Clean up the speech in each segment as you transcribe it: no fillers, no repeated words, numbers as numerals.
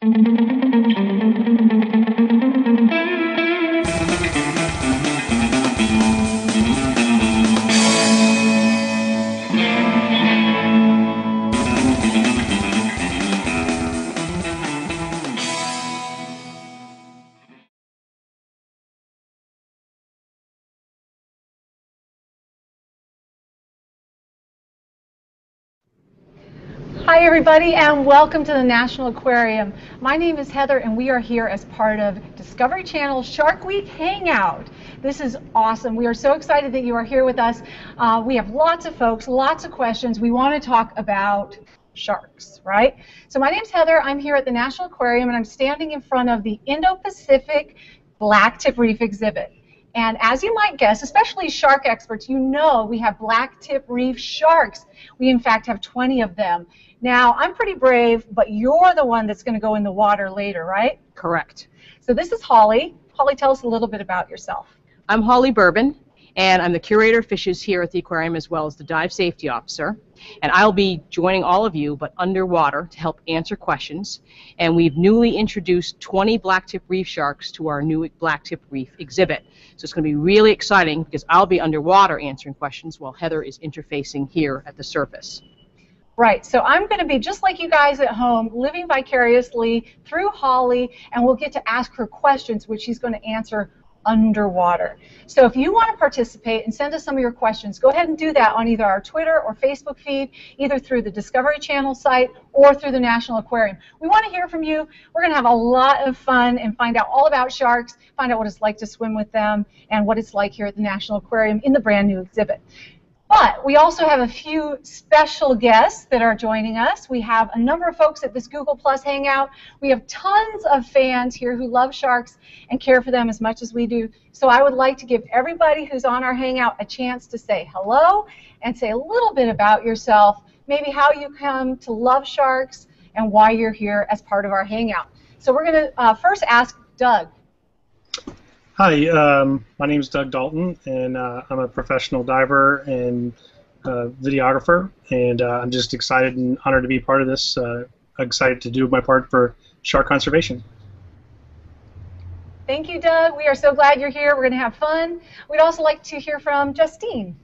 Hi everybody and welcome to the National Aquarium. My name is Heather and we are here as part of Discovery Channel's Shark Week Hangout. This is awesome. We are so excited that you are here with us. We have lots of folks, lots of questions. We want to talk about sharks, right? So my name's Heather. I'm here at the National Aquarium and I'm standing in front of the Indo-Pacific Blacktip Reef exhibit. And as you might guess, especially shark experts, you know we have blacktip reef sharks. We in fact have 20 of them. Now, I'm pretty brave, but you're the one that's going to go in the water later, right? Correct. So this is Holly. Holly, tell us a little bit about yourself. I'm Holly Bourbon, and I'm the curator of fishes here at the aquarium as well as the dive safety officer. And I'll be joining all of you, but underwater, to help answer questions. And we've newly introduced 20 blacktip reef sharks to our new blacktip reef exhibit. So it's going to be really exciting because I'll be underwater answering questions while Heather is interfacing here at the surface. Right, so I'm going to be just like you guys at home, living vicariously through Holly, and we'll get to ask her questions, which she's going to answer underwater. So if you want to participate and send us some of your questions, go ahead and do that on either our Twitter or Facebook feed, either through the Discovery Channel site or through the National Aquarium. We want to hear from you. We're going to have a lot of fun and find out all about sharks, find out what it's like to swim with them, and what it's like here at the National Aquarium in the brand new exhibit. But we also have a few special guests that are joining us. We have a number of folks at this Google Plus Hangout. We have tons of fans here who love sharks and care for them as much as we do. So I would like to give everybody who's on our Hangout a chance to say hello and say a little bit about yourself, maybe how you come to love sharks and why you're here as part of our Hangout. So we're going to first ask Doug. Hi, my name is Doug Dalton, and I'm a professional diver and videographer, and I'm just excited and honored to be part of this. Excited to do my part for shark conservation. Thank you, Doug. We are so glad you're here. We're going to have fun. We'd also like to hear from Justine.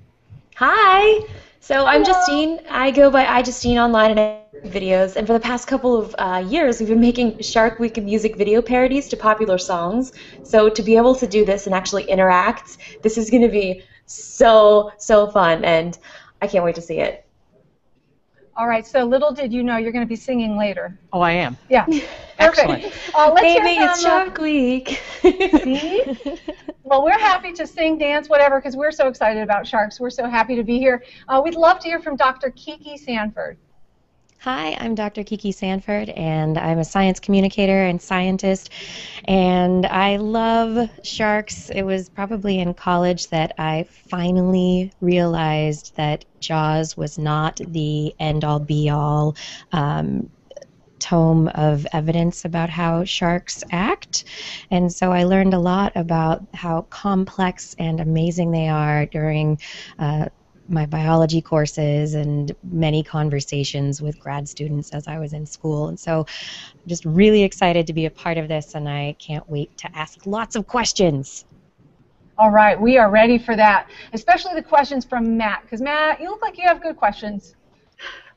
Hi. So I'm Hello. Justine. I go by iJustine online and I make videos. And for the past couple of years, we've been making Shark Week music video parodies to popular songs. So to be able to do this and actually interact, this is going to be so fun, and I can't wait to see it. All right, so little did you know you're going to be singing later. Oh, I am. Yeah. Excellent. Let's Baby, hear from, it's Shark Week. See? Well, we're happy to sing, dance, whatever, because we're so excited about sharks. We're so happy to be here. We'd love to hear from Dr. Kiki Sanford. Hi, I'm Dr. Kiki Sanford, and I'm a science communicator and scientist, and I love sharks. It was probably in college that I finally realized that Jaws was not the end-all, be-all tome of evidence about how sharks act, and so I learned a lot about how complex and amazing they are during my biology courses and many conversations with grad students as I was in school. And so I'm just really excited to be a part of this, and I can't wait to ask lots of questions. All right, we are ready for that, especially the questions from Matt, because Matt, you look like you have good questions.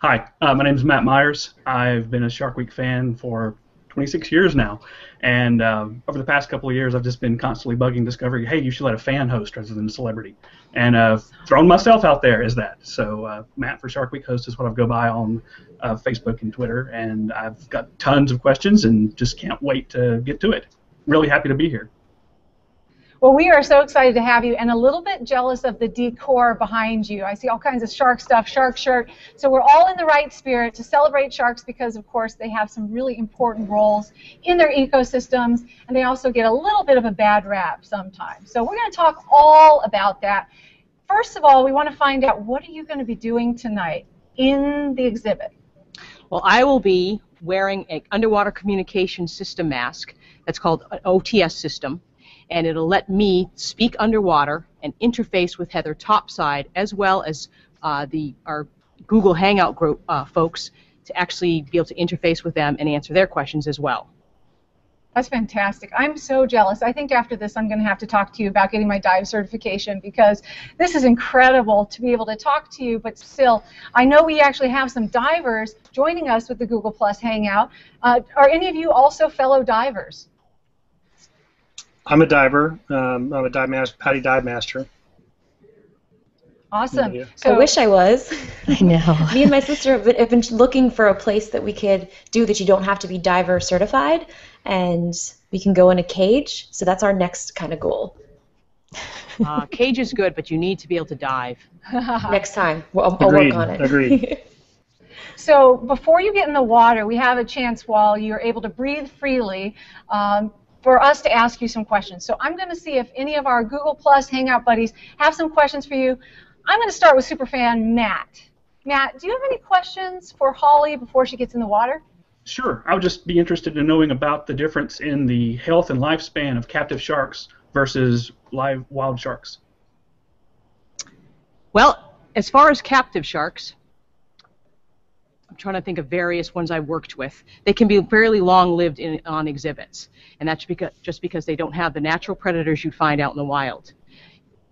Hi, my name is Matt Myers. I've been a Shark Week fan for 26 years now, and over the past couple of years I've just been constantly bugging Discovery, hey, you should let a fan host rather than a celebrity, and thrown myself out there as that. So Matt for Shark Week host is what I go by on Facebook and Twitter, and I've got tons of questions and just can't wait to get to it. Really happy to be here. Well, we are so excited to have you, and a little bit jealous of the decor behind you. I see all kinds of shark stuff, shark shirt. So we're all in the right spirit to celebrate sharks because, of course, they have some really important roles in their ecosystems, and they also get a little bit of a bad rap sometimes. So we're going to talk all about that. First of all, we want to find out, what are you going to be doing tonight in the exhibit? Well, I will be wearing an underwater communication system mask that's called an OTS system, and it'll let me speak underwater and interface with Heather topside, as well as our Google Hangout group folks, to actually be able to interface with them and answer their questions as well. That's fantastic. I'm so jealous. I think after this I'm going to have to talk to you about getting my dive certification, because this is incredible to be able to talk to you, but still, I know we actually have some divers joining us with the Google Plus Hangout. Are any of you also fellow divers? I'm a diver. I'm a PADI dive master. Awesome. Yeah. So, I wish I was. I know. Me and my sister have been looking for a place that we could do that you don't have to be diver certified, and we can go in a cage. So that's our next kind of goal. Cage is good, but you need to be able to dive. Next time, I'll work on it. Agreed. So before you get in the water, we have a chance while you're able to breathe freely for us to ask you some questions. So I'm going to see if any of our Google Plus Hangout buddies have some questions for you. I'm going to start with Superfan Matt. Matt, do you have any questions for Holly before she gets in the water? Sure. I would just be interested in knowing about the difference in the health and lifespan of captive sharks versus live wild sharks. Well, as far as captive sharks, I'm trying to think of various ones I worked with. They can be fairly long-lived on exhibits, and that's just because they don't have the natural predators you'd find out in the wild.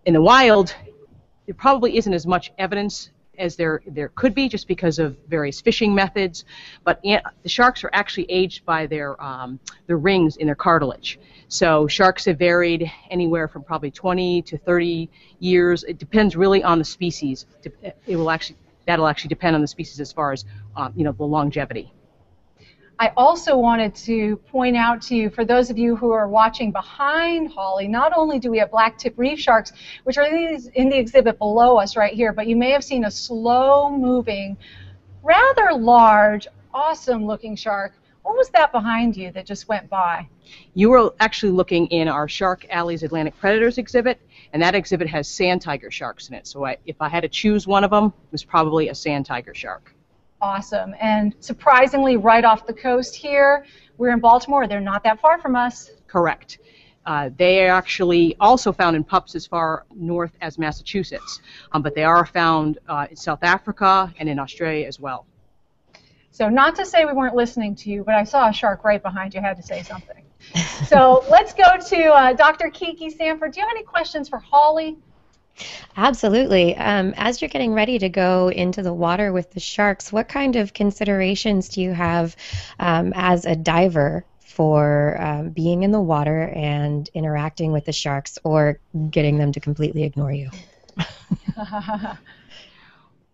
In the wild, there probably isn't as much evidence as there could be, just because of various fishing methods, but the sharks are actually aged by their rings in their cartilage. So sharks have varied anywhere from probably 20 to 30 years. It depends really on the species. That'll actually depend on the species as far as the longevity. I also wanted to point out to you, for those of you who are watching behind Holly, not only do we have black-tip reef sharks, which are in the exhibit below us right here, but you may have seen a slow-moving, rather large, awesome-looking shark. What was that behind you that just went by? You were actually looking in our Shark Alley's Atlantic Predators exhibit, and that exhibit has sand tiger sharks in it. So if I had to choose one of them, it was probably a sand tiger shark. Awesome. And surprisingly, right off the coast here, we're in Baltimore. They're not that far from us. Correct. They are actually also found in pups as far north as Massachusetts, but they are found in South Africa and in Australia as well. So not to say we weren't listening to you, but I saw a shark right behind you. I had to say something. So let's go to Dr. Kiki Sanford. Do you have any questions for Holly? Absolutely. As you're getting ready to go into the water with the sharks, what kind of considerations do you have as a diver for being in the water and interacting with the sharks, or getting them to completely ignore you?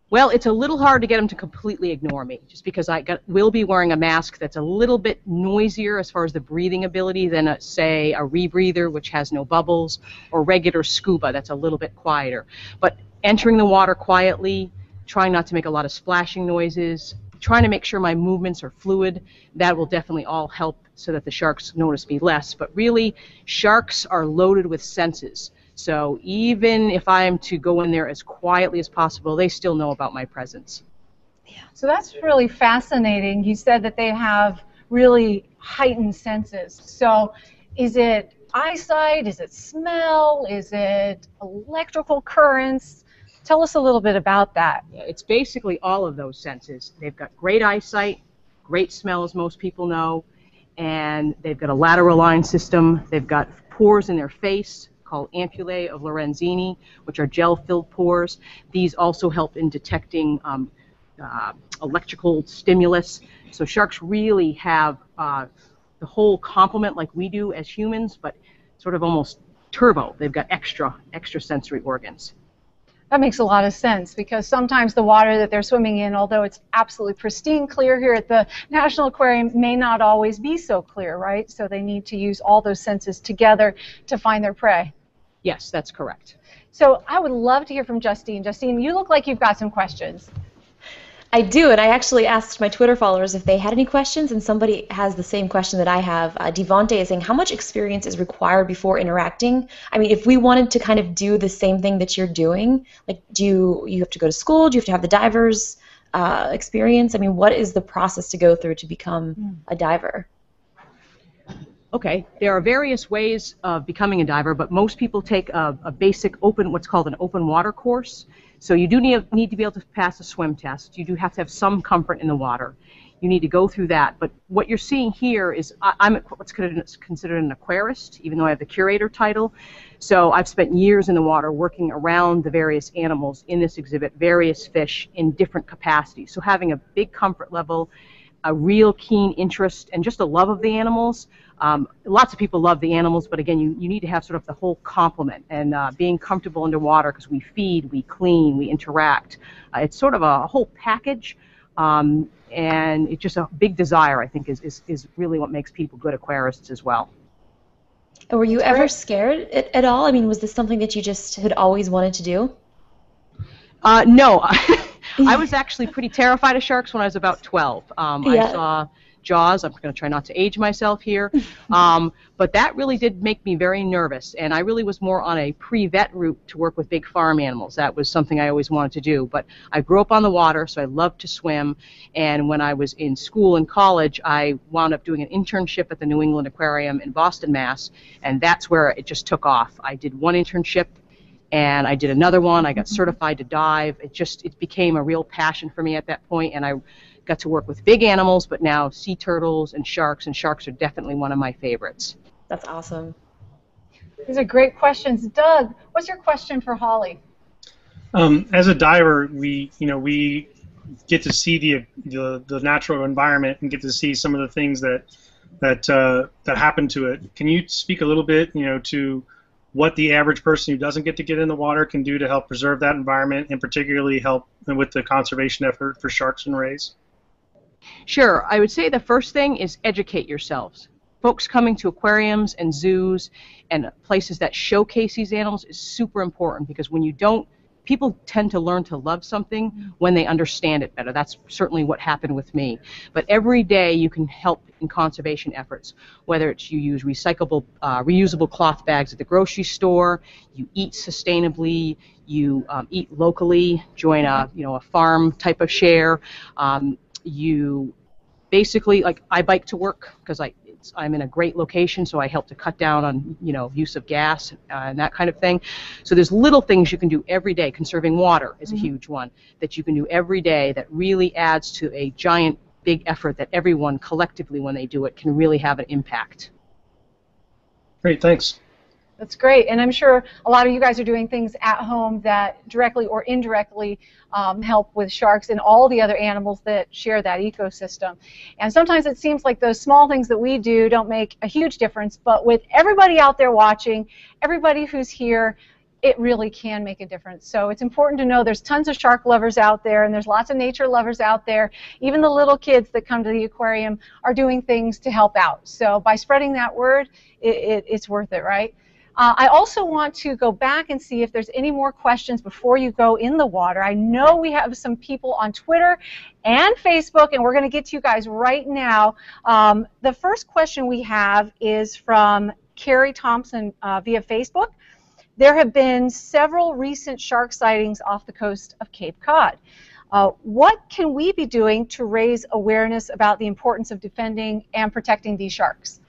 Well, it's a little hard to get them to completely ignore me, just because will be wearing a mask that's a little bit noisier as far as the breathing ability than, say, a rebreather, which has no bubbles, or regular scuba, that's a little bit quieter. But entering the water quietly, trying not to make a lot of splashing noises, trying to make sure my movements are fluid, that will definitely all help so that the sharks notice me less. But really, sharks are loaded with senses. So even if I am to go in there as quietly as possible, they still know about my presence. Yeah. So that's really fascinating. You said that they have really heightened senses. So is it eyesight? Is it smell? Is it electrical currents? Tell us a little bit about that. It's basically all of those senses. They've got great eyesight, great smell, as most people know, and they've got a lateral line system. They've got pores in their face called ampullae of Lorenzini, which are gel-filled pores. These also help in detecting electrical stimulus. So sharks really have the whole complement like we do as humans, but sort of almost turbo. They've got extra sensory organs. That makes a lot of sense, because sometimes the water that they're swimming in, although it's absolutely pristine clear here at the National Aquarium, may not always be so clear, right? So they need to use all those senses together to find their prey. Yes, that's correct. So I would love to hear from Justine. Justine, you look like you've got some questions. I do, and I actually asked my Twitter followers if they had any questions, and somebody has the same question that I have. Devonte is saying, how much experience is required before interacting? I mean, if we wanted to kind of do the same thing that you're doing, like, do you have to go to school? Do you have to have the diver's experience? I mean, what is the process to go through to become a diver? Okay, there are various ways of becoming a diver, but most people take a basic what's called an open water course. So you do need to be able to pass a swim test. You do have to have some comfort in the water. You need to go through that. But what you're seeing here is I'm what's considered an aquarist, even though I have the curator title. So I've spent years in the water working around the various animals in this exhibit, various fish in different capacities. So having a big comfort level, a real keen interest, and just a love of the animals. Lots of people love the animals, but again, you need to have sort of the whole complement, and being comfortable underwater, because we feed, we clean, we interact. It's sort of a whole package. And it's just a big desire, I think, is really what makes people good aquarists as well. Were you ever scared at all? I mean, was this something that you just had always wanted to do? No. I was actually pretty terrified of sharks when I was about 12. I saw Jaws. I'm going to try not to age myself here. But that really did make me very nervous, and I really was more on a pre-vet route to work with big farm animals. That was something I always wanted to do. But I grew up on the water, so I loved to swim, and when I was in school and college, I wound up doing an internship at the New England Aquarium in Boston, Mass., and that's where it just took off. I did one internship, and I did another one. I got certified to dive. It became a real passion for me at that point, and I got to work with big animals, but now sea turtles and sharks are definitely one of my favorites. That's awesome. These are great questions. Doug, what's your question for Holly? As a diver, we get to see the natural environment and get to see some of the things that happen to it. Can you speak a little bit, to what the average person who doesn't get to get in the water can do to help preserve that environment, and particularly help with the conservation effort for sharks and rays? Sure. I would say the first thing is educate yourselves. Folks coming to aquariums and zoos and places that showcase these animals is super important, because when you don't, people tend to learn to love something when they understand it better. That's certainly what happened with me. But every day you can help in conservation efforts, whether it's you use reusable cloth bags at the grocery store, you eat sustainably, you eat locally, join a farm type of share. You basically, like, I bike to work because I'm in a great location, so I help to cut down on use of gas and that kind of thing. So there's little things you can do every day. Conserving water is a huge one that you can do every day that really adds to a giant big effort that everyone collectively, when they do it, can really have an impact. Great, thanks. That's great, and I'm sure a lot of you guys are doing things at home that directly or indirectly help with sharks and all the other animals that share that ecosystem. And sometimes it seems like those small things that we do don't make a huge difference, but with everybody out there watching, everybody who's here, it really can make a difference. So it's important to know there's tons of shark lovers out there, and there's lots of nature lovers out there. Even the little kids that come to the aquarium are doing things to help out. So by spreading that word, it's worth it, right? I also want to go back and see if there's any more questions before you go in the water. I know we have some people on Twitter and Facebook, and we're going to get to you guys right now. The first question we have is from Carrie Thompson via Facebook. There have been several recent shark sightings off the coast of Cape Cod. What can we be doing to raise awareness about the importance of defending and protecting these sharks?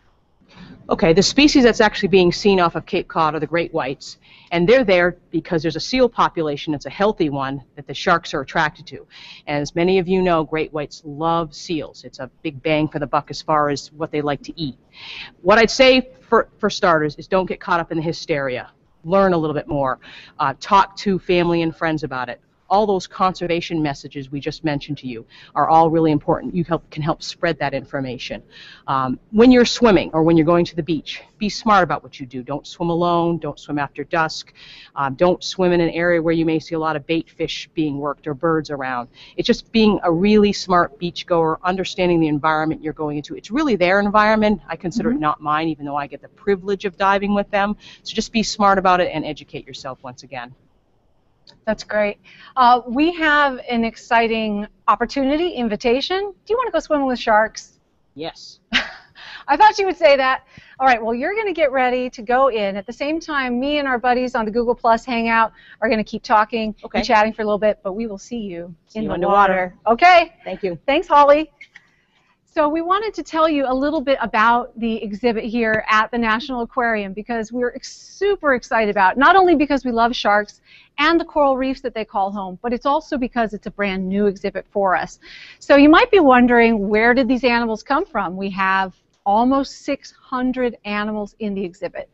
Okay, the species that's actually being seen off of Cape Cod are the great whites, and they're there because there's a seal population that's a healthy one that the sharks are attracted to. And as many of you know, great whites love seals. It's a big bang for the buck as far as what they like to eat. What I'd say for starters is don't get caught up in the hysteria. Learn a little bit more. Talk to family and friends about it. All those conservation messages we just mentioned to you are all really important. You can help spread that information. When you're swimming or when you're going to the beach, be smart about what you do. Don't swim alone. Don't swim after dusk. Don't swim in an area where you may see a lot of bait fish being worked or birds around. It's just being a really smart beachgoer, understanding the environment you're going into. It's really their environment. I consider it not mine, even though I get the privilege of diving with them. So just be smart about it and educate yourself once again. That's great. We have an exciting opportunity, invitation. Do you want to go swimming with sharks? Yes. I thought you would say that. All right, well, you're going to get ready to go in. At the same time, me and our buddies on the Google Plus Hangout are going to keep talking and chatting for a little bit, but we will see you in the underwater. Okay. Thank you. Thanks, Holly. So we wanted to tell you a little bit about the exhibit here at the National Aquarium because we're super excited about it, not only because we love sharks and the coral reefs that they call home, but it's also because it's a brand new exhibit for us. So you might be wondering, where did these animals come from? We have almost 600 animals in the exhibit.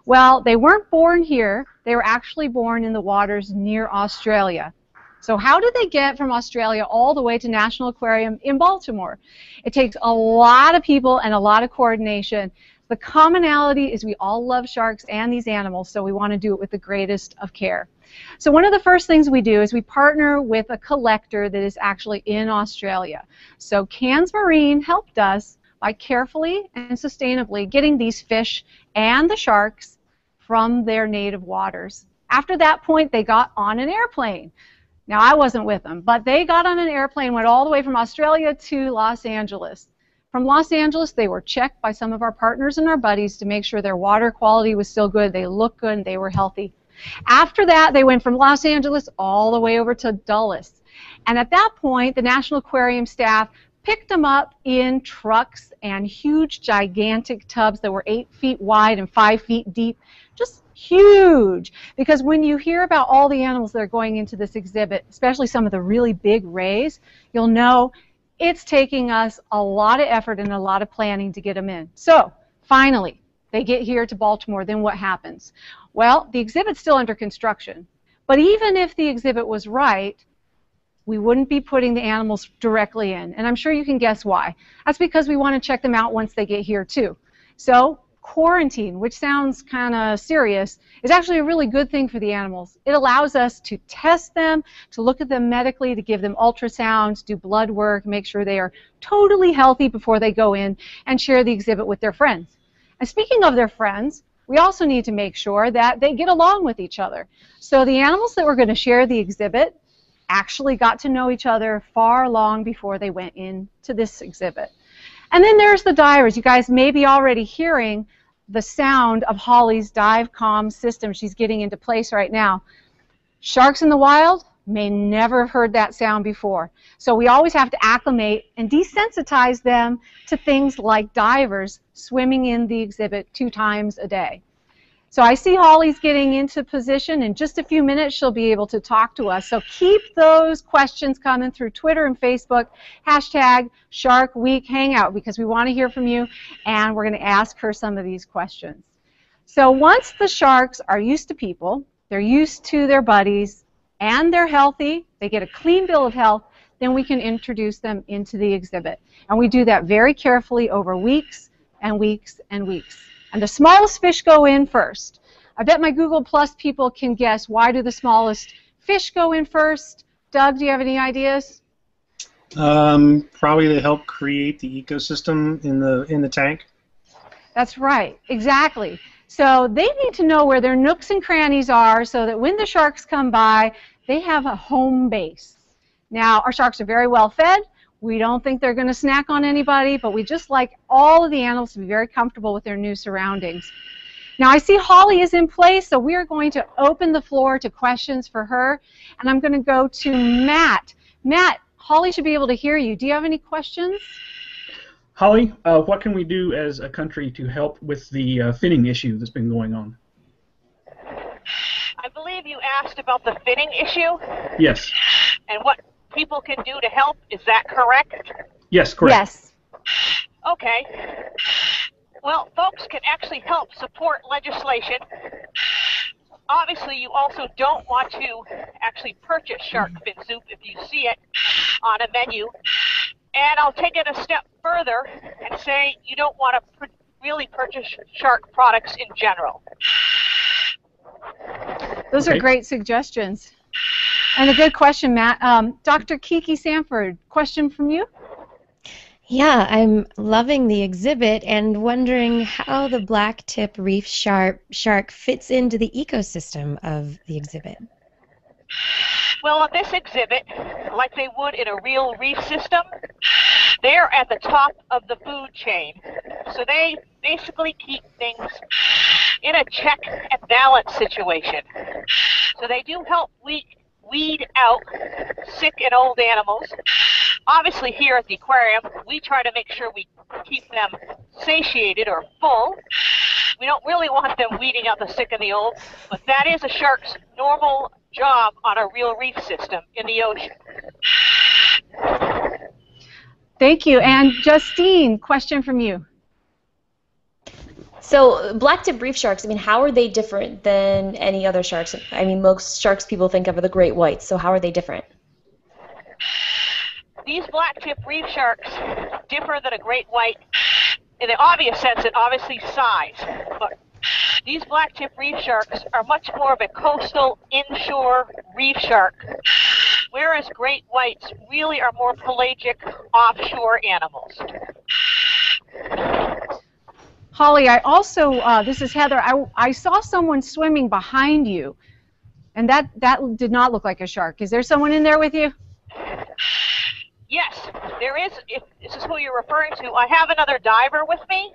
Well, they weren't born here. They were actually born in the waters near Australia. So how did they get from Australia all the way to National Aquarium in Baltimore? It takes a lot of people and a lot of coordination. The commonality is we all love sharks and these animals, so we want to do it with the greatest of care. So one of the first things we do is we partner with a collector that is actually in Australia. So Cairns Marine helped us by carefully and sustainably getting these fish and the sharks from their native waters. After that point, they got on an airplane. Now, I wasn't with them, but they got on an airplane, went all the way from Australia to Los Angeles. From Los Angeles, they were checked by some of our partners and our buddies to make sure their water quality was still good, they looked good, and they were healthy. After that, they went from Los Angeles all the way over to Dulles. And at that point, the National Aquarium staff picked them up in trucks and huge, gigantic tubs that were 8 feet wide and 5 feet deep. Just huge, because when you hear about all the animals that are going into this exhibit, especially some of the really big rays, you'll know it's taking us a lot of effort and a lot of planning to get them in. So finally, they get here to Baltimore. Then what happens? Well, the exhibit's still under construction, but even if the exhibit was right, we wouldn't be putting the animals directly in, and I'm sure you can guess why. That's because we want to check them out once they get here too. So quarantine, which sounds kind of serious, is actually a really good thing for the animals. It allows us to test them, to look at them medically, to give them ultrasounds, do blood work, make sure they are totally healthy before they go in and share the exhibit with their friends. And speaking of their friends, we also need to make sure that they get along with each other. So the animals that were going to share the exhibit actually got to know each other far long before they went into this exhibit. And then there's the divers. You guys may be already hearing the sound of Holly's dive comm system. She's getting into place right now. Sharks in the wild may never have heard that sound before. So we always have to acclimate and desensitize them to things like divers swimming in the exhibit 2 times a day. So I see Holly's getting into position. In just a few minutes, she'll be able to talk to us. So keep those questions coming through Twitter and Facebook, hashtag Shark Week Hangout, because we want to hear from you, and we're going to ask her some of these questions. So once the sharks are used to people, they're used to their buddies, and they're healthy, they get a clean bill of health, then we can introduce them into the exhibit. And we do that very carefully over weeks and weeks and weeks. And the smallest fish go in first. I bet my Google Plus people can guess, why do the smallest fish go in first? Doug, do you have any ideas? Probably to help create the ecosystem in the tank. That's right, exactly. So they need to know where their nooks and crannies are so that when the sharks come by, they have a home base. Now, our sharks are very well fed. We don't think they're going to snack on anybody, but we just like all of the animals to be very comfortable with their new surroundings. Now, I see Holly is in place, so we are going to open the floor to questions for her, and I'm going to go to Matt. Matt, Holly should be able to hear you. Do you have any questions? Holly, what can we do as a country to help with the finning issue that's been going on? I believe you asked about the finning issue? Yes. And what people can do to help, is that correct? Yes, correct. Yes. Okay. Well, folks can actually help support legislation. Obviously, you also don't want to actually purchase shark fin soup if you see it on a menu. And I'll take it a step further and say you don't want to really purchase shark products in general. Those are great suggestions. And a good question, Matt. Dr. Kiki Sanford, question from you? Yeah, I'm loving the exhibit and wondering how the black-tip reef shark fits into the ecosystem of the exhibit. Well, on this exhibit, like they would in a real reef system, they're at the top of the food chain. So they basically keep things in a check and balance situation. So they do help weed out sick and old animals. Obviously, here at the aquarium, we try to make sure we keep them satiated or full. We don't really want them weeding out the sick and the old, but that is a shark's normal job on a real reef system in the ocean. Thank you. And Justine, question from you. So black-tip reef sharks, I mean, how are they different than any other sharks? I mean, most sharks people think of are the great whites, so how are they different? These black-tip reef sharks differ than a great white in the obvious sense, and obviously size. But these black-tip reef sharks are much more of a coastal, inshore reef shark, whereas great whites really are more pelagic, offshore animals. Holly, I also, this is Heather, I saw someone swimming behind you, and that did not look like a shark. Is there someone in there with you? Yes, there is. If this is who you're referring to, I have another diver with me.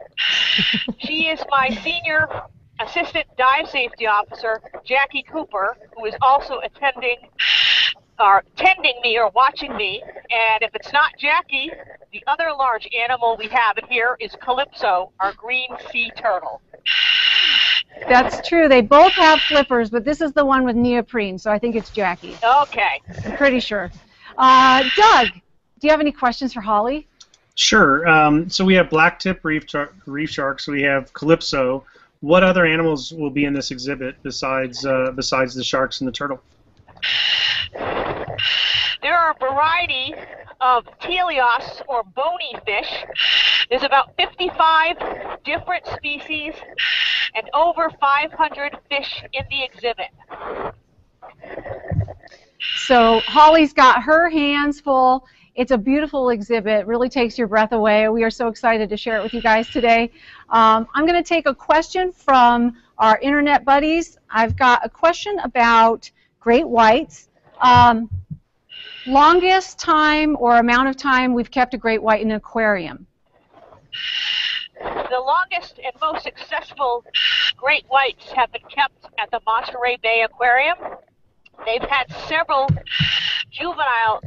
She is my senior assistant dive safety officer, Jackie Cooper, who is also tending me or watching me. And if it's not Jackie, the other large animal we have in here is Calypso, our green sea turtle. That's true. They both have flippers, but this is the one with neoprene, so I think it's Jackie. Okay. I'm pretty sure. Doug, do you have any questions for Holly? Sure. So we have blacktip reef sharks. We have Calypso. What other animals will be in this exhibit besides the sharks and the turtle? There are a variety of teleos or bony fish. There's about 55 different species and over 500 fish in the exhibit. So Holly's got her hands full. It's a beautiful exhibit. It really takes your breath away. We are so excited to share it with you guys today. I'm going to take a question from our internet buddies. I've got a question about great whites. Longest time or amount of time we've kept a great white in an aquarium? The longest and most successful great whites have been kept at the Monterey Bay Aquarium. They've had several juvenile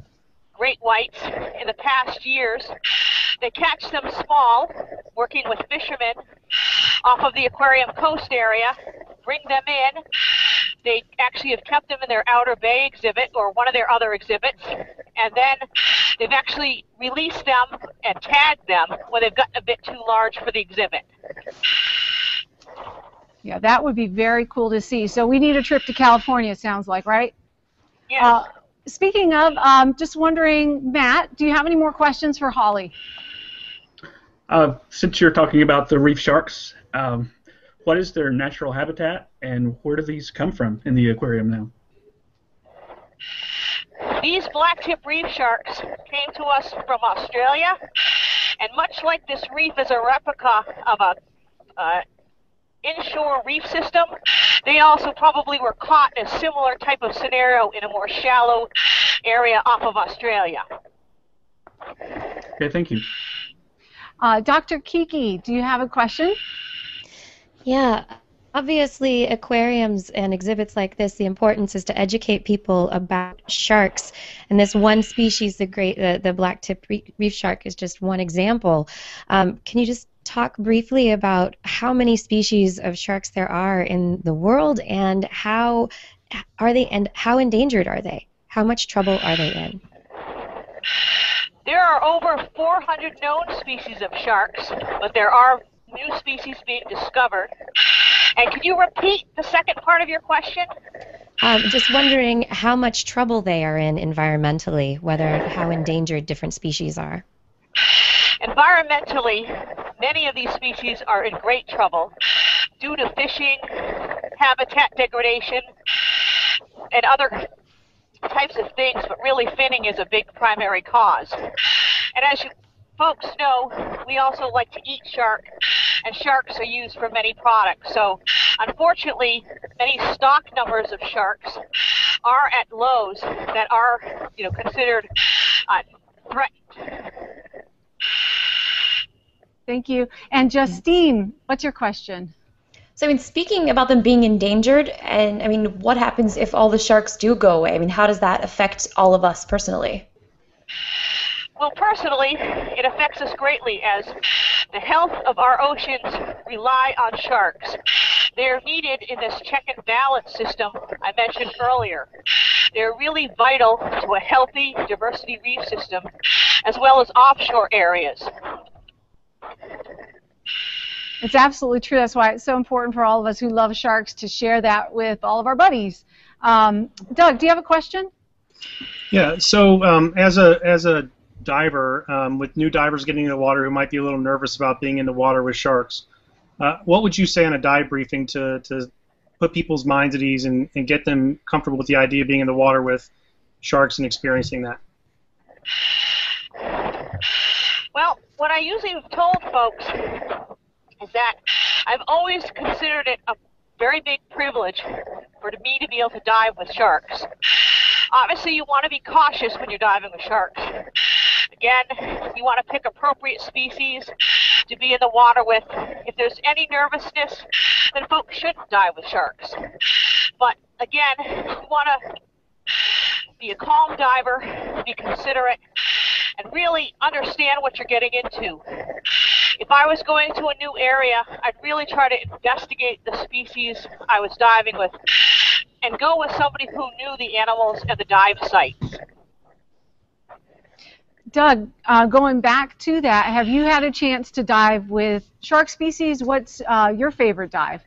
great whites in the past years. They catch them small, working with fishermen off of the aquarium coast area, bring them in. They actually have kept them in their Outer Bay exhibit or one of their other exhibits, and then they've actually released them and tagged them when they've gotten a bit too large for the exhibit. Yeah, that would be very cool to see. So we need a trip to California, it sounds like, right? Yes. Speaking of, just wondering, Matt, do you have any more questions for Holly? Since you're talking about the reef sharks, what is their natural habitat, and where do these come from in the aquarium now? These blacktip reef sharks came to us from Australia, and much like this reef is a replica of a inshore reef system, they also probably were caught in a similar type of scenario in a more shallow area off of Australia. Okay, thank you. Dr. Kiki, do you have a question? Yeah, obviously aquariums and exhibits like this, the importance is to educate people about sharks. And this one species, the blacktip reef shark, is just one example. Can you just talk briefly about how many species of sharks there are in the world, and how endangered are they? How much trouble are they in? There are over 400 known species of sharks, but there are new species being discovered. And can you repeat the second part of your question? Just wondering how much trouble they are in environmentally, how endangered different species are. Environmentally, many of these species are in great trouble due to fishing, habitat degradation, and other types of things, but really finning is a big primary cause. And as you folks know, we also like to eat shark, and sharks are used for many products. So unfortunately, many stock numbers of sharks are at lows that are, considered threatened. Thank you. And Justine, what's your question? So, I mean, speaking about them being endangered, and I mean, what happens if all the sharks do go away? I mean, how does that affect all of us personally? Well, personally, it affects us greatly as the health of our oceans rely on sharks. They're needed in this check and balance system I mentioned earlier. They're really vital to a healthy diversity reef system as well as offshore areas. It's absolutely true. That's why it's so important for all of us who love sharks to share that with all of our buddies. Doug, do you have a question? Yeah. So as a diver, with new divers getting in the water who might be a little nervous about being in the water with sharks, what would you say on a dive briefing to put people's minds at ease and get them comfortable with the idea of being in the water with sharks and experiencing that? Well, what I usually have told folks is that I've always considered it a very big privilege for me to be able to dive with sharks. Obviously, you want to be cautious when you're diving with sharks. Again, you want to pick appropriate species to be in the water with. If there's any nervousness, then folks shouldn't dive with sharks. But again, you want to be a calm diver, be considerate, and really understand what you're getting into. If I was going to a new area, I'd really try to investigate the species I was diving with and go with somebody who knew the animals and the dive sites. Doug, going back to that, have you had a chance to dive with shark species? What's your favorite dive?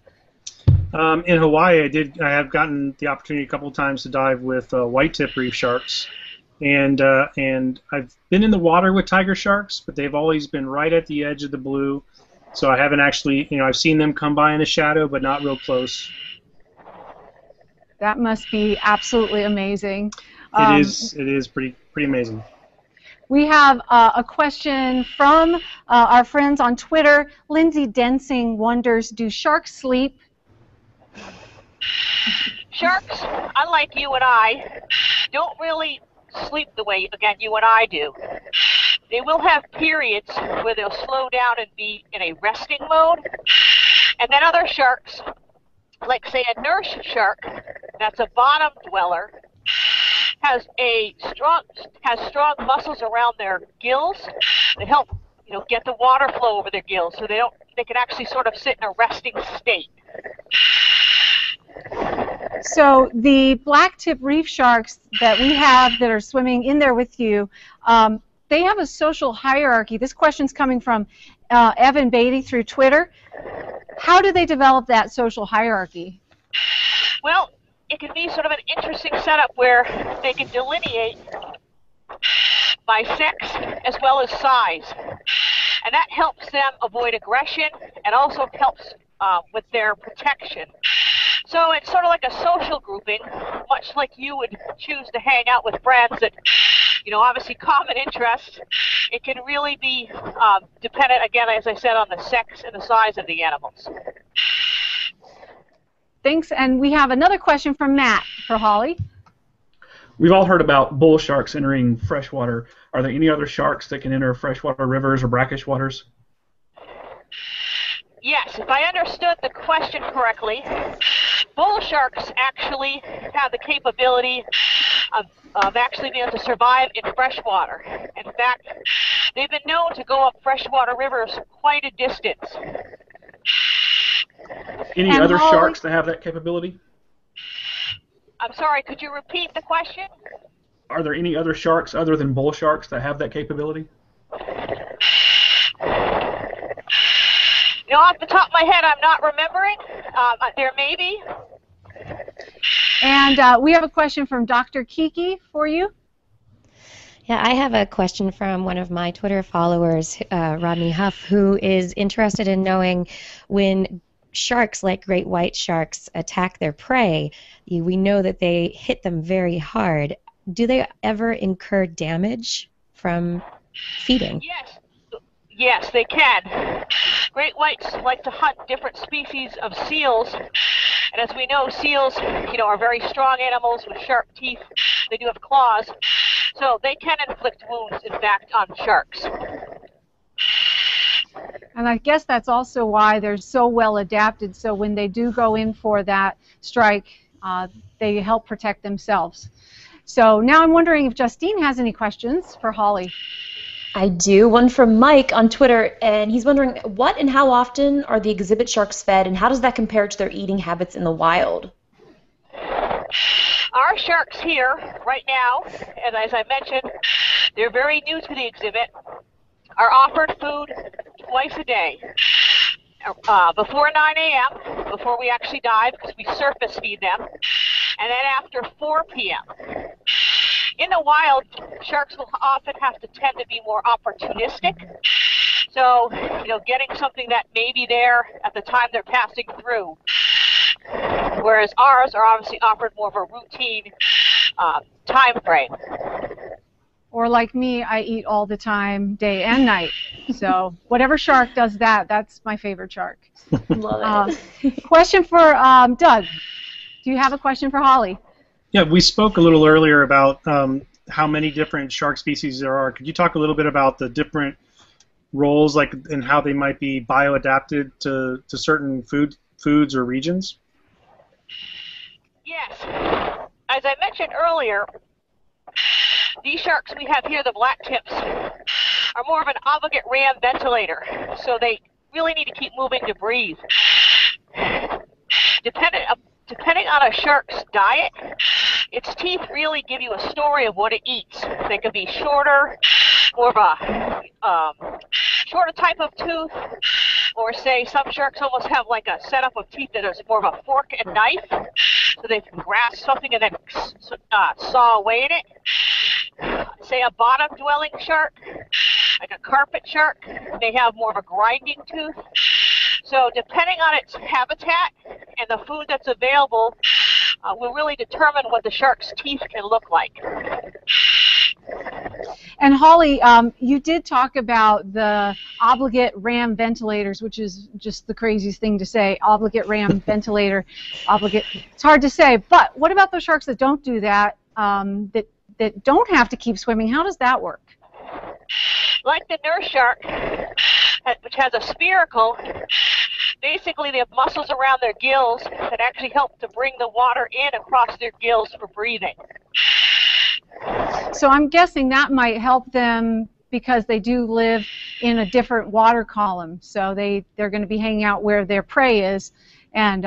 In Hawaii, I have gotten the opportunity a couple of times to dive with white-tip reef sharks, and I've been in the water with tiger sharks, but they've always been right at the edge of the blue, so I haven't actually, I've seen them come by in the shadow, but not real close. That must be absolutely amazing. It is pretty amazing. We have a question from our friends on Twitter. Lindsay Densing wonders, do sharks sleep? Sharks, unlike you and I, don't really sleep the way, again, you and I do. They will have periods where they'll slow down and be in a resting mode. And then other sharks, like say a nurse shark, that's a bottom dweller, has strong muscles around their gills that help get the water flow over their gills, so they can actually sort of sit in a resting state. So the blacktip reef sharks that we have that are swimming in there with you, they have a social hierarchy. This question's coming from Evan Beatty through Twitter. How do they develop that social hierarchy? Well, it can be sort of an interesting setup where they can delineate by sex as well as size. And that helps them avoid aggression and also helps with their protection. So it's sort of like a social grouping, much like you would choose to hang out with friends that, obviously common interests. It can really be dependent, again, as I said, on the sex and the size of the animals. Thanks, and we have another question from Matt for Holly. We've all heard about bull sharks entering freshwater. Are there any other sharks that can enter freshwater rivers or brackish waters? Yes, if I understood the question correctly, bull sharks actually have the capability of actually being able to survive in freshwater. In fact, they've been known to go up freshwater rivers quite a distance. Any other sharks that have that capability? I'm sorry, could you repeat the question? Are there any other sharks other than bull sharks that have that capability? Off the top of my head, I'm not remembering. There may be. And we have a question from Dr. Kiki for you. Yeah, I have a question from one of my Twitter followers, Rodney Huff, who is interested in knowing when sharks like great white sharks attack their prey, we know that they hit them very hard. Do they ever incur damage from feeding? Yes, they can. Great whites like to hunt different species of seals, and as we know, seals, are very strong animals with sharp teeth. They do have claws, so they can inflict wounds, in fact, on sharks. And I guess that's also why they're so well adapted, so when they do go in for that strike, they help protect themselves. So now I'm wondering if Justine has any questions for Holly. I do. One from Mike on Twitter, and he's wondering what and how often are the exhibit sharks fed, and how does that compare to their eating habits in the wild? Our sharks here right now, and as I mentioned, they're very new to the exhibit, are offered food twice a day. Before 9 a.m., before we actually dive, because we surface feed them, and then after 4 p.m. In the wild, sharks will often have to tend to be more opportunistic. So, getting something that may be there at the time they're passing through. Whereas ours are obviously offered more of a routine time frame. Or like me, I eat all the time, day and night. So whatever shark does that, that's my favorite shark. Love it. Question for Doug. Do you have a question for Holly? Yeah, we spoke a little earlier about how many different shark species there are. Could you talk a little bit about the different roles, like, and how they might be bioadapted to certain foods or regions? Yes. As I mentioned earlier, these sharks we have here, the black tips, are more of an obligate ram ventilator, so they really need to keep moving to breathe. Depending on a shark's diet, its teeth really give you a story of what it eats. They can be shorter, more of a shorter type of tooth, or say some sharks almost have like a setup of teeth that is more of a fork and knife, so they can grasp something and then saw away in it. Say a bottom-dwelling shark, like a carpet shark, they have more of a grinding tooth. So depending on its habitat and the food that's available, will really determine what the shark's teeth can look like. And Holly, you did talk about the obligate ram ventilators, which is just the craziest thing to say. Obligate ram ventilator, obligate. It's hard to say. But what about those sharks that don't do that, that don't have to keep swimming? How does that work? Like the nurse shark, which has a spiracle, basically they have muscles around their gills that actually help to bring the water in across their gills for breathing. So I'm guessing that might help them because they do live in a different water column. So they're going to be hanging out where their prey is, and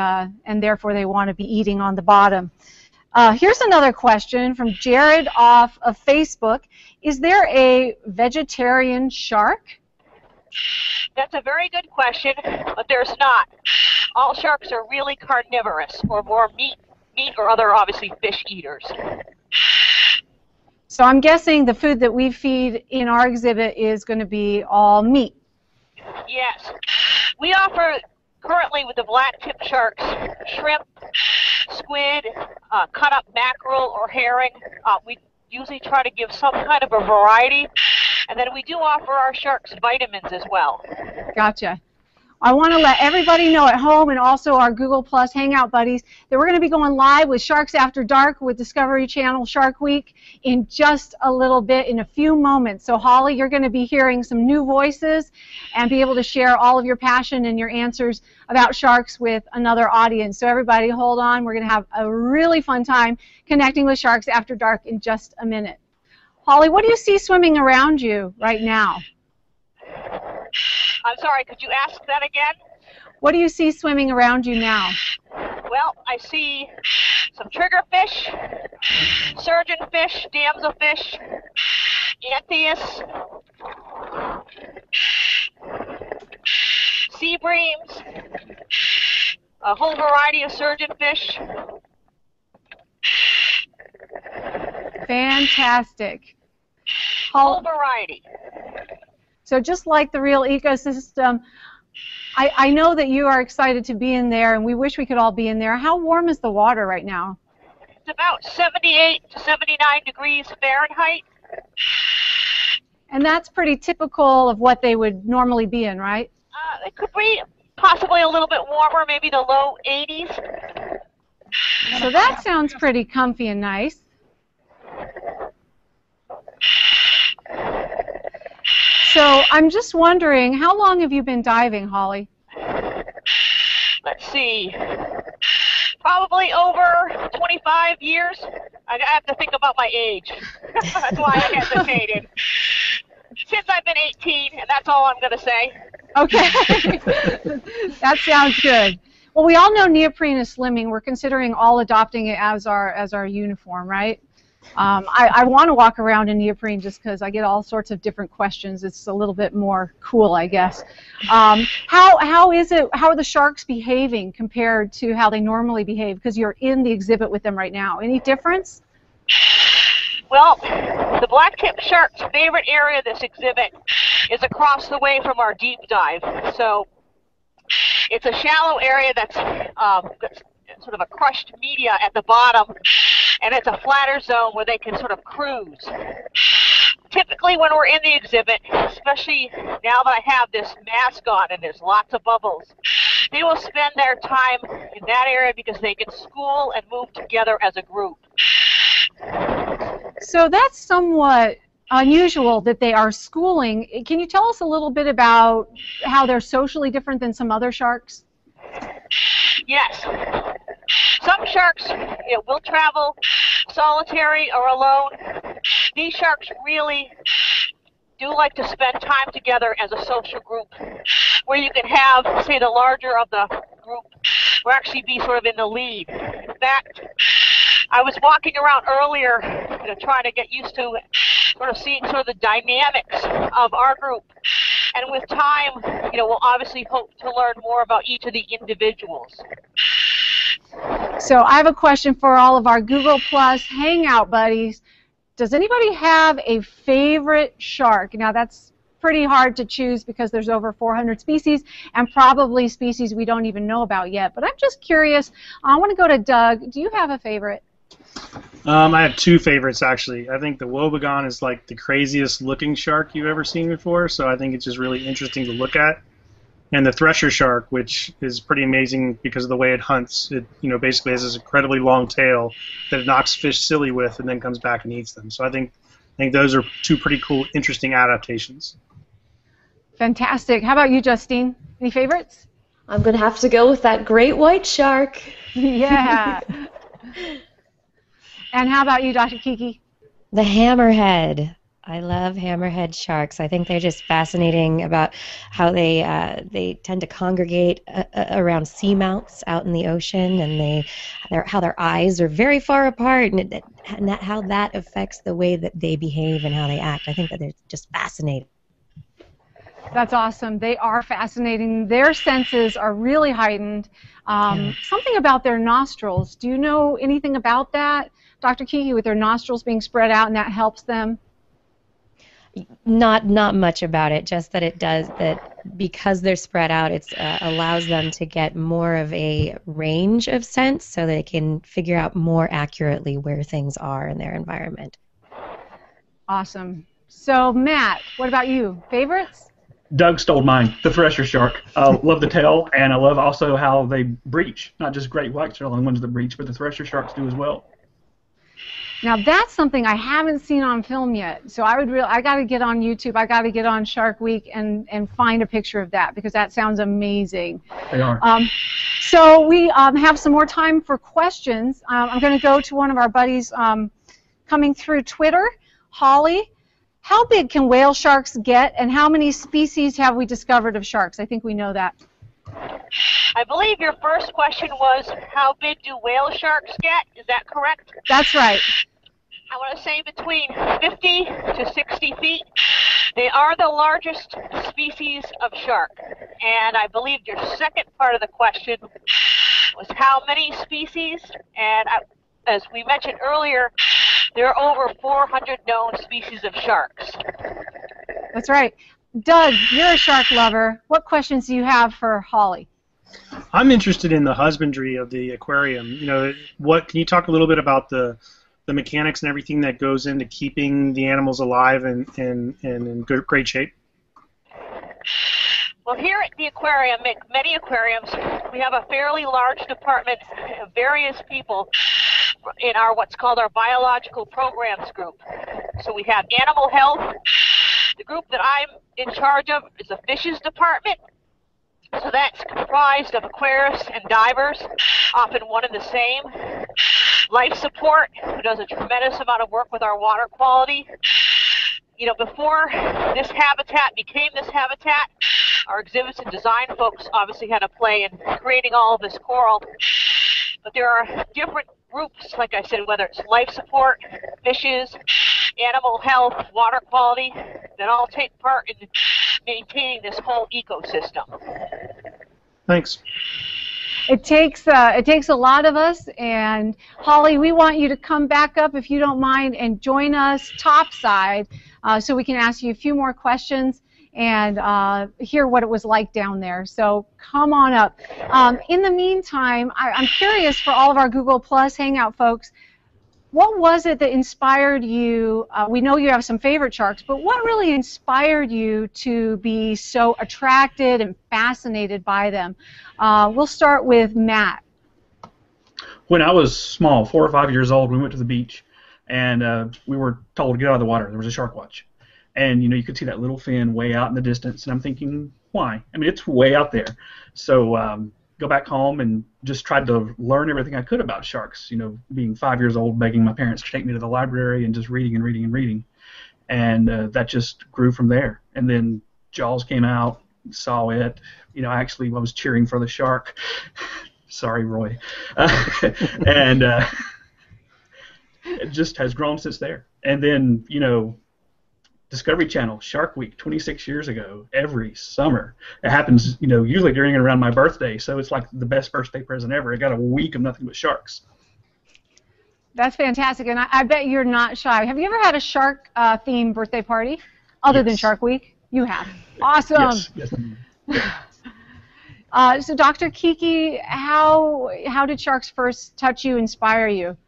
therefore they want to be eating on the bottom. Here's another question from Jared off of Facebook. Is there a vegetarian shark? That's a very good question, but there's not. All sharks are really carnivorous, or more meat or other, obviously, fish eaters. So I'm guessing the food that we feed in our exhibit is going to be all meat. Yes. We offer, currently with the black tip sharks, shrimp, squid, cut up mackerel or herring. We usually try to give some kind of a variety. And then we do offer our sharks vitamins as well. Gotcha. I want to let everybody know at home and also our Google Plus Hangout buddies that we're going to be going live with Sharks After Dark with Discovery Channel Shark Week in just a little bit, in a few moments. So Holly, you're going to be hearing some new voices and be able to share all of your passion and your answers about sharks with another audience. So everybody hold on. We're going to have a really fun time connecting with Sharks After Dark in just a minute. Holly, what do you see swimming around you right now? I'm sorry, could you ask that again? What do you see swimming around you now? Well, I see some triggerfish, surgeonfish, damselfish, anthias, sea breams, a whole variety of surgeonfish. Fantastic. Whole variety. So just like the real ecosystem, I know that you are excited to be in there, and we wish we could all be in there. How warm is the water right now? It's about 78 to 79 degrees Fahrenheit. And that's pretty typical of what they would normally be in, right? It could be possibly a little bit warmer, maybe the low 80s. So that sounds pretty comfy and nice. So I'm just wondering, how long have you been diving, Holly? Let's see. Probably over 25 years. I have to think about my age. That's why I hesitated. Since I've been 18, and that's all I'm going to say. Okay. That sounds good. Well, we all know neoprene is slimming. We're considering all adopting it as our uniform, right? I want to walk around in neoprene just because I get all sorts of different questions. It's a little bit more cool, I guess. How is it? How are the sharks behaving compared to how they normally behave? Because you're in the exhibit with them right now. Any difference? Well, the black-tipped shark's favorite area of this exhibit is across the way from our deep dive. So it's a shallow area that's sort of a crushed media at the bottom, and it's a flatter zone where they can sort of cruise. Typically when we're in the exhibit, especially now that I have this mask on and there's lots of bubbles, they will spend their time in that area because they can school and move together as a group. So that's somewhat unusual that they are schooling. Can you tell us a little bit about how they're socially different than some other sharks? Yes. Some sharks will travel solitary or alone. These sharks really do like to spend time together as a social group, where you can have, say, the larger of the group will actually be sort of in the lead. In fact, I was walking around earlier, trying to get used to sort of seeing sort of the dynamics of our group. And with time, we'll obviously hope to learn more about each of the individuals. So I have a question for all of our Google Plus Hangout buddies. Does anybody have a favorite shark? Now that's pretty hard to choose because there's over 400 species and probably species we don't even know about yet. But I'm just curious. I want to go to Doug. Do you have a favorite? I have two favorites, actually. I think the wobegon is like the craziest looking shark you've ever seen before, so I think it's just really interesting to look at. And the thresher shark, which is pretty amazing because of the way it hunts. It basically has this incredibly long tail that it knocks fish silly with and then comes back and eats them. So I think those are two pretty cool, interesting adaptations. Fantastic. How about you, Justine? Any favorites? I'm going to have to go with that great white shark. Yeah. And how about you, Dr. Kiki? The hammerhead. I love hammerhead sharks. I think they're just fascinating about how they tend to congregate around seamounts out in the ocean, and how their eyes are very far apart, and how that affects the way that they behave and how they act. I think that they're just fascinating. That's awesome. They are fascinating. Their senses are really heightened. Something about their nostrils. Do you know anything about that, Dr. Kiki, with their nostrils being spread out and that helps them? Not much about it, just that it does that because they're spread out, it allows them to get more of a range of sense so they can figure out more accurately where things are in their environment. Awesome. So, Matt, what about you? Favorites? Doug stole mine, the thresher shark. I love the tail, and I love also how they breach. Not just great whites are the only ones that breach, but the thresher sharks do as well. Now that's something I haven't seen on film yet. So I got to get on YouTube. I got to get on Shark Week and find a picture of that because that sounds amazing. They are. So we have some more time for questions. I'm going to go to one of our buddies coming through Twitter, Holly. How big can whale sharks get, and how many species have we discovered of sharks? I think we know that. I believe your first question was, how big do whale sharks get? Is that correct? That's right. I want to say between 50 to 60 feet. They are the largest species of shark. And I believe your second part of the question was how many species? And as we mentioned earlier, there are over 400 known species of sharks. That's right. Doug, you're a shark lover. What questions do you have for Holly? I'm interested in the husbandry of the aquarium. Can you talk a little bit about the mechanics and everything that goes into keeping the animals alive and in great shape? Well, here at the aquarium, many aquariums, we have a fairly large department of various people in our what's called our biological programs group. So we have animal health. The group that I'm in charge of is the fishes department. So that's comprised of aquarists and divers, often one and the same. Life Support, who does a tremendous amount of work with our water quality. You know, before this habitat became this habitat, our exhibits and design folks obviously had a play in creating all of this coral. But there are different groups, like I said, whether it's life support, fishes, animal health, water quality, that all take part in maintaining this whole ecosystem. Thanks. It takes a lot of us, and Holly, we want you to come back up if you don't mind and join us topside so we can ask you a few more questions and hear what it was like down there. So come on up. In the meantime, I'm curious for all of our Google Plus Hangout folks, what was it that inspired you? We know you have some favorite sharks, but what really inspired you to be so attracted and fascinated by them? We'll start with Matt. When I was small, 4 or 5 years old, we went to the beach, and we were told to get out of the water. There was a shark watch. And, you know, you could see that little fin way out in the distance, and I'm thinking, why? I mean, it's way out there. So go back home and just tried to learn everything I could about sharks, you know, being 5 years old, begging my parents to take me to the library and just reading and reading and reading. And that just grew from there. And then Jaws came out, saw it. You know, actually I was cheering for the shark. Sorry, Roy. And it just has grown since there. And then, you know, Discovery Channel, Shark Week, 26 years ago, every summer. It happens, you know, usually during and around my birthday, so it's like the best birthday present ever. I got a week of nothing but sharks. That's fantastic, and I bet you're not shy. Have you ever had a shark-themed birthday party other than Shark Week? You have. Awesome. Yes. So, Dr. Kiki, how did sharks first touch you, inspire you?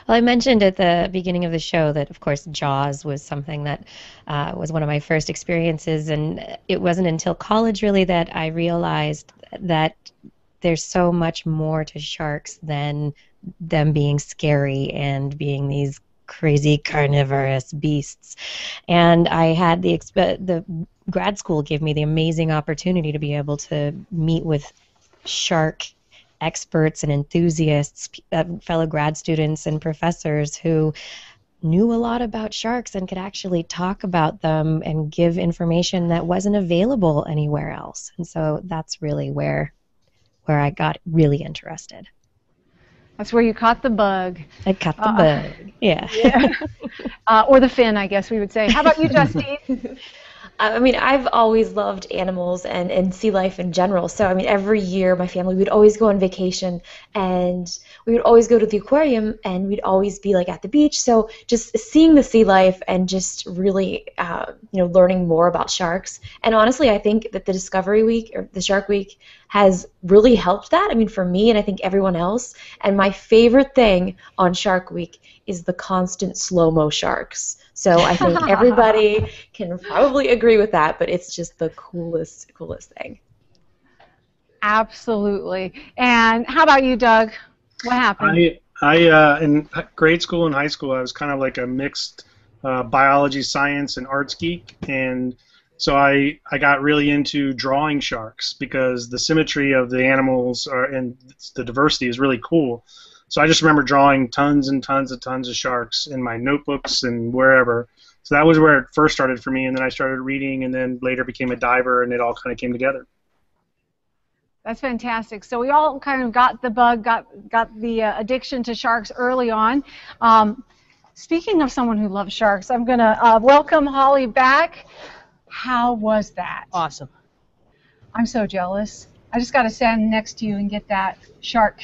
Well, I mentioned at the beginning of the show that, of course, Jaws was something that was one of my first experiences, and it wasn't until college, really, that I realized that there's so much more to sharks than them being scary and being these crazy carnivorous beasts. And I had the grad school gave me the amazing opportunity to be able to meet with shark experts and enthusiasts, fellow grad students and professors who knew a lot about sharks and could actually talk about them and give information that wasn't available anywhere else. And so that's really where I got really interested. That's where you caught the bug. I caught the bug, yeah. Or the fin, I guess we would say. How about you, Justine? I mean, I've always loved animals and sea life in general. So, I mean, every year my family would always go on vacation, and we would always go to the aquarium, and we'd always be like at the beach. So, just seeing the sea life and just really, learning more about sharks. And honestly, I think that the Discovery Week or the Shark Week has really helped that. I mean, for me and I think everyone else. And my favorite thing on Shark Week is the constant slow-mo sharks. So I think everybody can probably agree with that, but it's just the coolest thing. Absolutely. And how about you, Doug? What happened? I in grade school and high school, I was kind of like a mixed biology, science, and arts geek, and so I got really into drawing sharks because the symmetry of the animals and the diversity is really cool. So I just remember drawing tons and tons and tons of sharks in my notebooks and wherever. So that was where it first started for me, and then I started reading, and then later became a diver, and it all kind of came together. That's fantastic. So we all kind of got the bug, got the addiction to sharks early on. Speaking of someone who loves sharks, I'm going to welcome Holly back. How was that? Awesome. I'm so jealous. I just got to stand next to you and get that shark.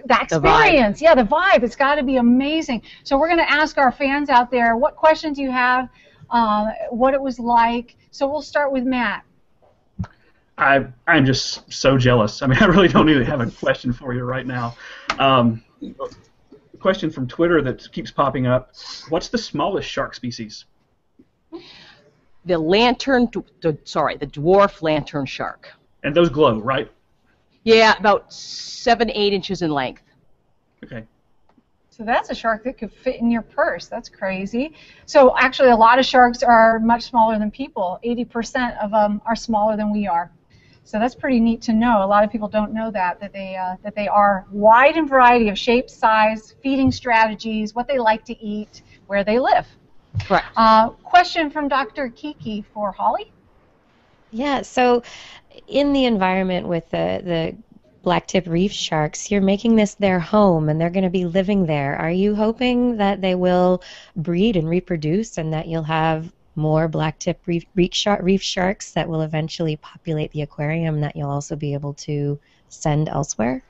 That experience, the vibe. It's got to be amazing. So we're going to ask our fans out there what questions you have, what it was like. So we'll start with Matt. I'm just so jealous. I mean, I really don't even have a question for you right now. Question from Twitter that keeps popping up. What's the smallest shark species? The dwarf lantern shark. And those glow, right? Yeah, about 7-8 inches in length. Okay. So that's a shark that could fit in your purse. That's crazy. So actually a lot of sharks are much smaller than people. 80% of them are smaller than we are. So that's pretty neat to know. A lot of people don't know that they are wide in variety of shape, size, feeding strategies, what they like to eat, where they live. Correct. Question from Dr. Kiki for Holly. Yeah, so in the environment with the blacktip reef sharks, you're making this their home and they're going to be living there. Are you hoping that they will breed and reproduce and that you'll have more blacktip reef sharks that will eventually populate the aquarium that you'll also be able to send elsewhere?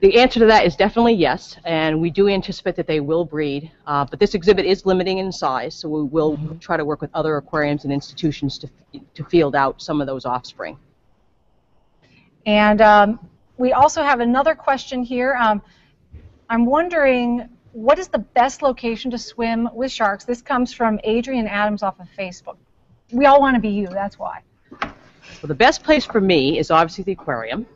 The answer to that is definitely yes, and we do anticipate that they will breed, but this exhibit is limiting in size, so we will try to work with other aquariums and institutions to field out some of those offspring. And we also have another question here. I'm wondering, what is the best location to swim with sharks? This comes from Adrian Adams off of Facebook. We all want to be you, that's why. Well, the best place for me is obviously the aquarium,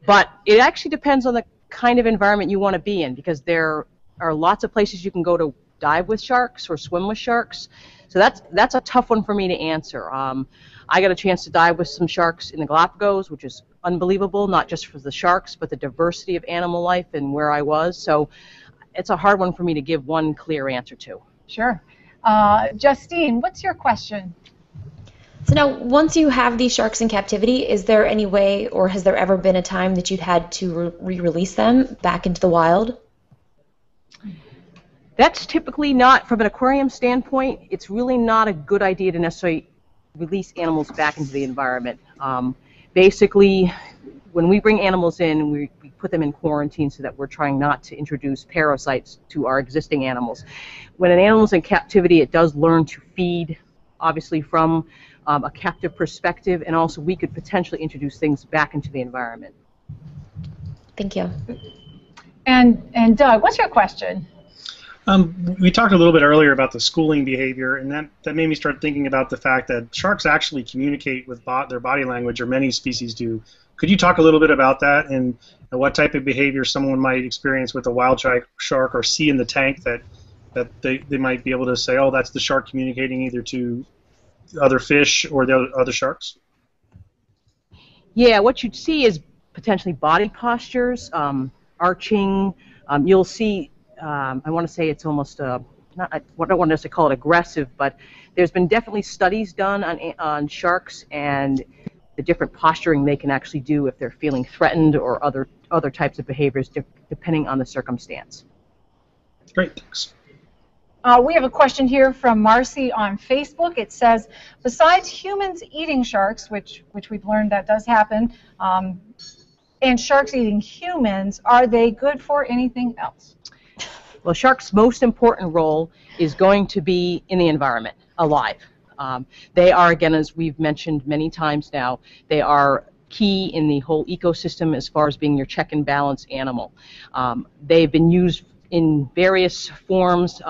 but it actually depends on the kind of environment you want to be in, because there are lots of places you can go to dive with sharks or swim with sharks. So that's a tough one for me to answer. I got a chance to dive with some sharks in the Galapagos, which is unbelievable, not just for the sharks, but the diversity of animal life and where I was. So it's a hard one for me to give one clear answer to. Sure. Justine, what's your question? So now, once you have these sharks in captivity, is there any way, or has there ever been a time that you'd had to re-release them back into the wild? That's typically not, from an aquarium standpoint, it's really not a good idea to necessarily release animals back into the environment. Basically, when we bring animals in, we put them in quarantine so that we're trying not to introduce parasites to our existing animals. When an animal's in captivity, it does learn to feed, obviously, from a captive perspective, and also we could potentially introduce things back into the environment. Thank you. And Doug, what's your question? We talked a little bit earlier about the schooling behavior, and that made me start thinking about the fact that sharks actually communicate with their body language, or many species do. Could you talk a little bit about that and what type of behavior someone might experience with a wild shark or see in the tank that they might be able to say, oh, that's the shark communicating either to other fish or the other sharks? Yeah, what you'd see is potentially body postures, arching. You'll see, I want to say it's almost, I don't want to necessarily call it aggressive, but there's been definitely studies done on sharks and the different posturing they can actually do if they're feeling threatened or other types of behaviors depending on the circumstance. Great, thanks. We have a question here from Marcy on Facebook. It says, besides humans eating sharks, which we've learned that does happen, and sharks eating humans, are they good for anything else? Well, sharks' most important role is going to be in the environment, alive. They are, again, as we've mentioned many times now, they are key in the whole ecosystem as far as being your check and balance animal. They've been used in various forms,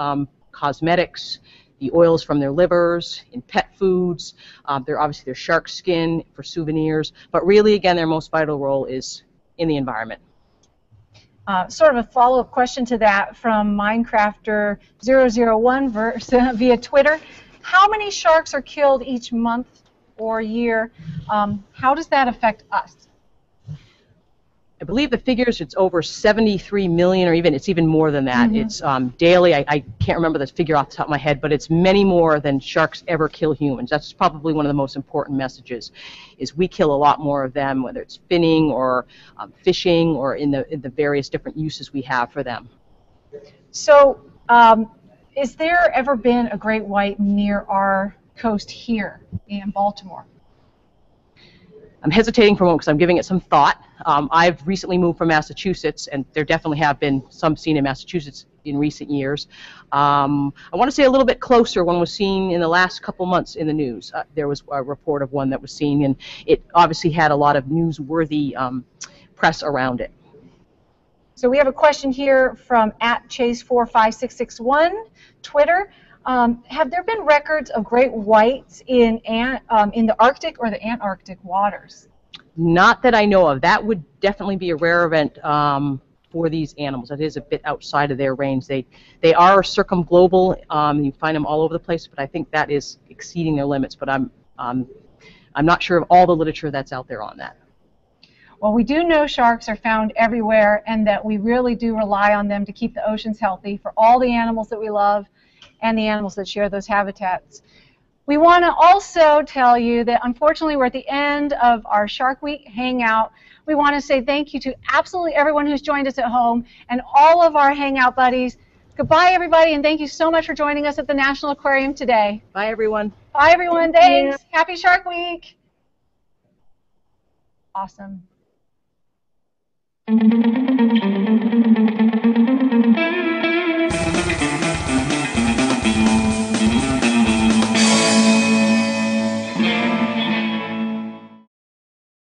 cosmetics, the oils from their livers, in pet foods. They're obviously their shark skin for souvenirs, but really, again, their most vital role is in the environment. Sort of a follow-up question to that from Minecrafter001 via Twitter. How many sharks are killed each month or year? How does that affect us? I believe the figures, it's over 73 million, or it's even more than that. Mm-hmm. It's daily. I can't remember the figure off the top of my head, but it's many more than sharks ever kill humans. That's probably one of the most important messages, is we kill a lot more of them, whether it's finning or fishing or in the various different uses we have for them. So, is there ever been a great white near our coast here in Baltimore? I'm hesitating for a moment because I'm giving it some thought. I've recently moved from Massachusetts, and there definitely have been some seen in Massachusetts in recent years. I want to say a little bit closer. One was seen in the last couple months in the news. There was a report of one that was seen, and it obviously had a lot of newsworthy press around it. So we have a question here from @Chase45661, Twitter. Have there been records of great whites in the Arctic or the Antarctic waters? Not that I know of. That would definitely be a rare event for these animals. That is a bit outside of their range. They are circumglobal. You find them all over the place, but I think that is exceeding their limits. But I'm I'm not sure of all the literature that's out there on that. Well, we do know sharks are found everywhere and that we really do rely on them to keep the oceans healthy for all the animals that we love and the animals that share those habitats. We want to also tell you that unfortunately we're at the end of our Shark Week Hangout. We want to say thank you to absolutely everyone who's joined us at home and all of our Hangout buddies. Goodbye, everybody, and thank you so much for joining us at the National Aquarium today. Bye, everyone. Bye, everyone. Thanks. Happy Shark Week. Awesome.